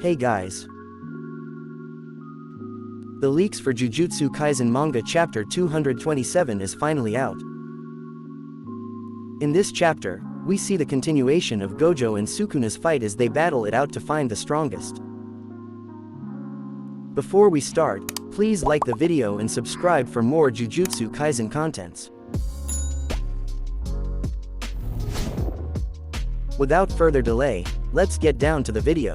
Hey guys! The leaks for Jujutsu Kaisen Manga chapter 227 is finally out. In this chapter, we see the continuation of Gojo and Sukuna's fight as they battle it out to find the strongest. Before we start, please like the video and subscribe for more Jujutsu Kaisen contents. Without further delay, let's get down to the video.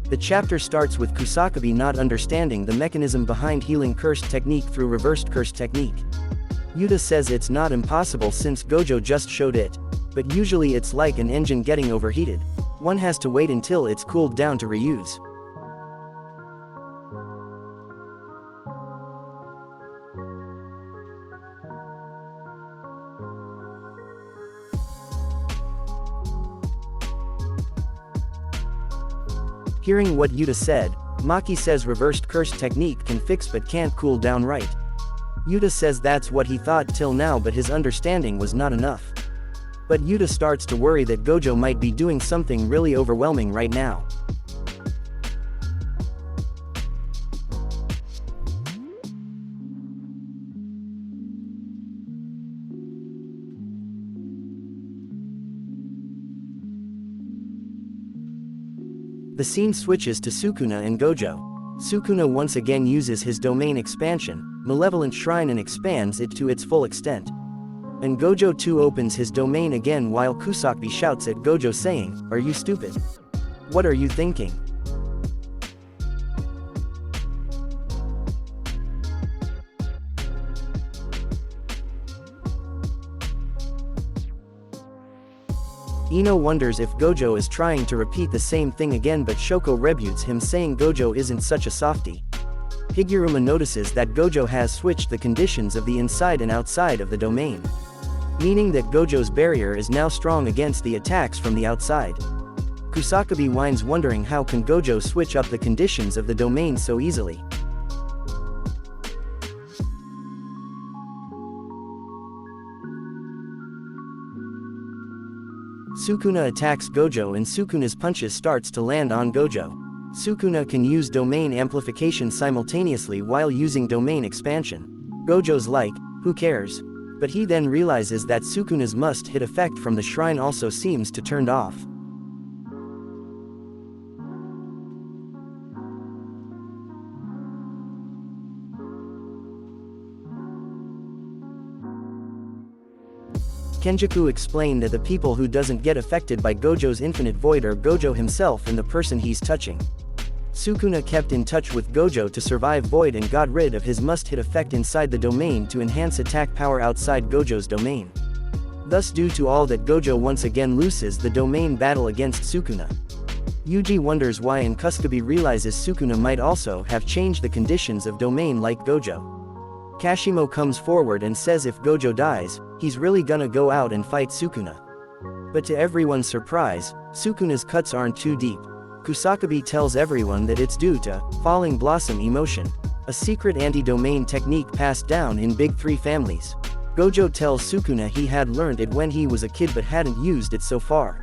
The chapter starts with Kusakabe not understanding the mechanism behind healing cursed technique through reversed curse technique. Yuta says it's not impossible since Gojo just showed it, but usually it's like an engine getting overheated. One has to wait until it's cooled down to reuse. Hearing what Yuta said, Maki says reversed curse technique can fix but can't cool down right. Yuta says that's what he thought till now, but his understanding was not enough. But Yuta starts to worry that Gojo might be doing something really overwhelming right now. The scene switches to Sukuna and Gojo. Sukuna once again uses his domain expansion, Malevolent Shrine, and expands it to its full extent. And Gojo too opens his domain again while Kusakabe shouts at Gojo saying, "Are you stupid? What are you thinking?" Ino wonders if Gojo is trying to repeat the same thing again, but Shoko rebutes him saying Gojo isn't such a softie. Higuruma notices that Gojo has switched the conditions of the inside and outside of the domain, meaning that Gojo's barrier is now strong against the attacks from the outside. Kusakabe whines wondering how can Gojo switch up the conditions of the domain so easily. Sukuna attacks Gojo and Sukuna's punches starts to land on Gojo. Sukuna can use domain amplification simultaneously while using domain expansion. Gojo's like, who cares? But he then realizes that Sukuna's must-hit effect from the shrine also seems to turned off. Kenjaku explained that the people who doesn't get affected by Gojo's infinite void are Gojo himself and the person he's touching. Sukuna kept in touch with Gojo to survive void and got rid of his must-hit effect inside the domain to enhance attack power outside Gojo's domain. Thus, due to all that, Gojo once again loses the domain battle against Sukuna. Yuji wonders why, and Kusakabe realizes Sukuna might also have changed the conditions of domain like Gojo. Kashimo comes forward and says if Gojo dies, he's really gonna go out and fight Sukuna. But to everyone's surprise, Sukuna's cuts aren't too deep. Kusakabe tells everyone that it's due to falling blossom emotion, a secret anti-domain technique passed down in Big Three families. Gojo tells Sukuna he had learned it when he was a kid but hadn't used it so far.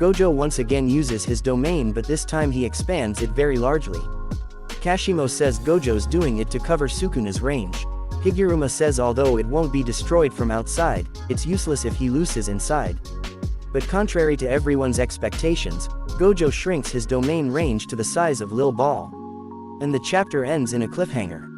Gojo once again uses his domain, but this time he expands it very largely. Kashimo says Gojo's doing it to cover Sukuna's range. Higuruma says although it won't be destroyed from outside, it's useless if he loses inside. But contrary to everyone's expectations, Gojo shrinks his domain range to the size of Lil Ball. And the chapter ends in a cliffhanger.